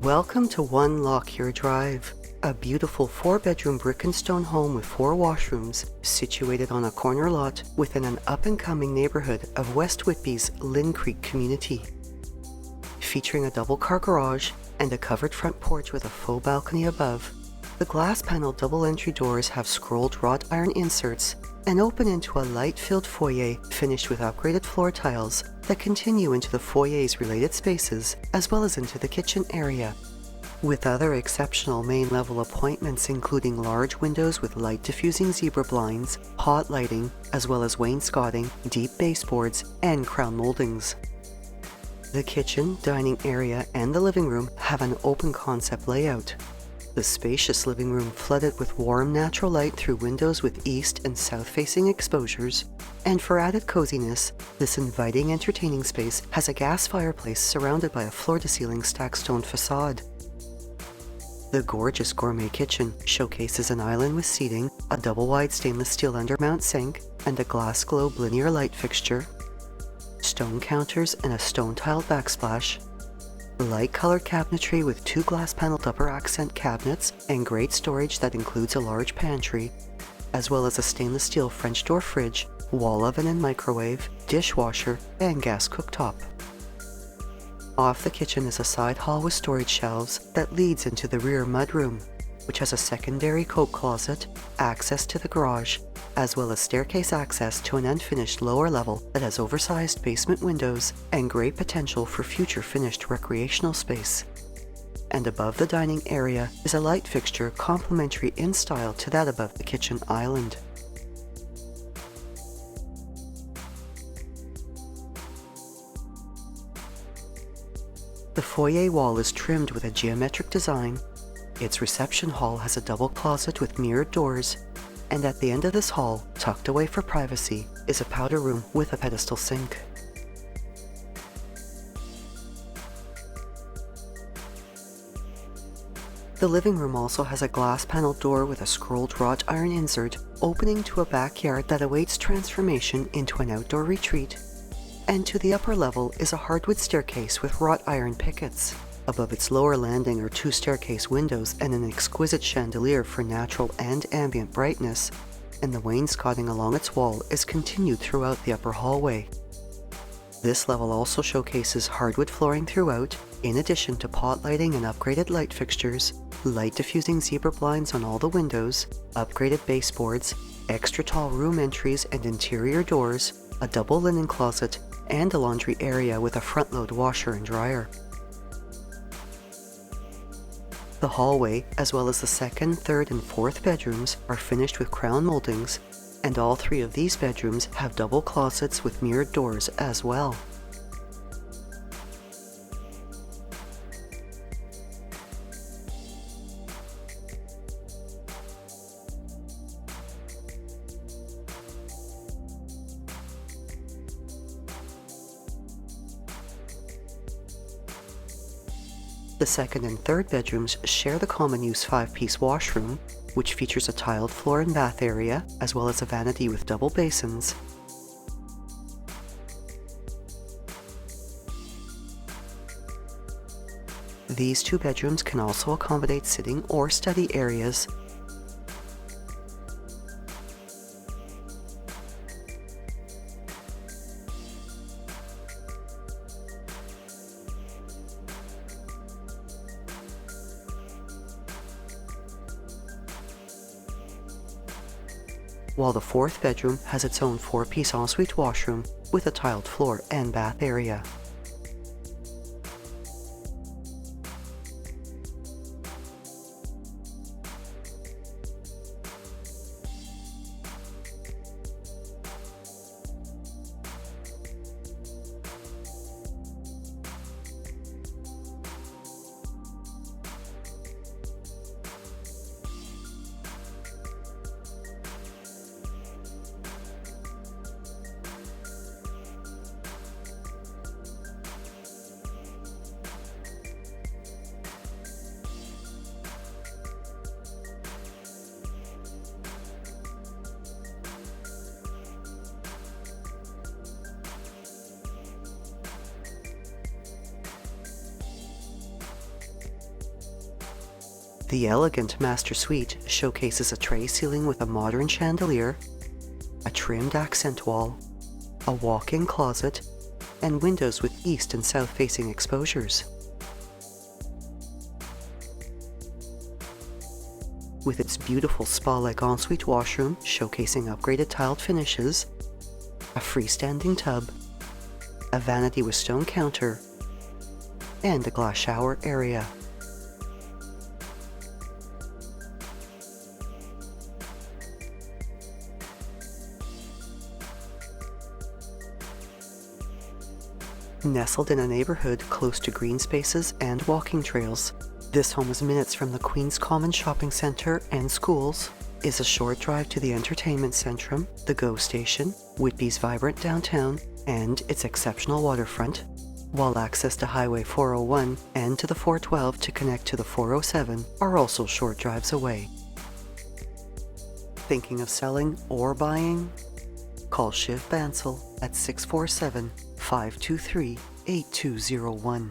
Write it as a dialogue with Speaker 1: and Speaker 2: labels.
Speaker 1: Welcome to 1 Lockyer Drive, a beautiful 4-bedroom brick and stone home with 4 washrooms situated on a corner lot within an up-and-coming neighbourhood of West Whitby's Lynde Creek community. Featuring a double-car garage and a covered front porch with a faux balcony above, the glass-paneled double-entry doors have scrolled wrought iron inserts and open into a light-filled foyer finished with upgraded floor tiles that continue into the foyer's related spaces as well as into the kitchen area. With other exceptional main-level appointments including large windows with light-diffusing zebra blinds, hot lighting, as well as wainscoting, deep baseboards, and crown moldings. The kitchen, dining area, and the living room have an open-concept layout. The spacious living room flooded with warm natural light through windows with east and south-facing exposures, and for added coziness, this inviting entertaining space has a gas fireplace surrounded by a floor-to-ceiling stacked stone facade. The gorgeous gourmet kitchen showcases an island with seating, a double-wide stainless steel undermount sink, and a glass globe linear light fixture, stone counters and a stone-tiled backsplash, light-colored cabinetry with 2 glass-paneled upper accent cabinets and great storage that includes a large pantry, as well as a stainless steel French door fridge, wall oven and microwave, dishwasher, and gas cooktop. Off the kitchen is a side hall with storage shelves that leads into the rear mudroom, which has a secondary coat closet, access to the garage, as well as staircase access to an unfinished lower level that has oversized basement windows and great potential for future finished recreational space. And above the dining area is a light fixture complementary in style to that above the kitchen island. The foyer wall is trimmed with a geometric design. Its reception hall has a double closet with mirrored doors, and at the end of this hall, tucked away for privacy, is a powder room with a pedestal sink. The living room also has a glass-paneled door with a scrolled wrought iron insert opening to a backyard that awaits transformation into an outdoor retreat, and to the upper level is a hardwood staircase with wrought iron pickets. Above its lower landing are 2 staircase windows and an exquisite chandelier for natural and ambient brightness, and the wainscoting along its wall is continued throughout the upper hallway. This level also showcases hardwood flooring throughout, in addition to pot lighting and upgraded light fixtures, light-diffusing zebra blinds on all the windows, upgraded baseboards, extra tall room entries and interior doors, a double linen closet, and a laundry area with a front-load washer and dryer. The hallway, as well as the 2nd, 3rd, and 4th bedrooms, are finished with crown moldings, and all 3 of these bedrooms have double closets with mirrored doors as well. The 2nd and 3rd bedrooms share the common-use 5-piece washroom, which features a tiled floor and bath area, as well as a vanity with double basins. These 2 bedrooms can also accommodate sitting or study areas. While the 4th bedroom has its own 4-piece ensuite washroom with a tiled floor and bath area. The elegant master suite showcases a tray ceiling with a modern chandelier, a trimmed accent wall, a walk-in closet, and windows with east and south-facing exposures. With its beautiful spa-like ensuite washroom showcasing upgraded tiled finishes, a freestanding tub, a vanity with stone counter, and a glass shower area. Nestled in a neighborhood close to green spaces and walking trails, this home is minutes from the Queen's Common Shopping Centre and schools, is a short drive to the entertainment centrum, the GO station, Whitby's vibrant downtown, and its exceptional waterfront, while access to Highway 401 and to the 412 to connect to the 407 are also short drives away. Thinking of selling or buying? Call Shiv Bansal at 647-523-8201.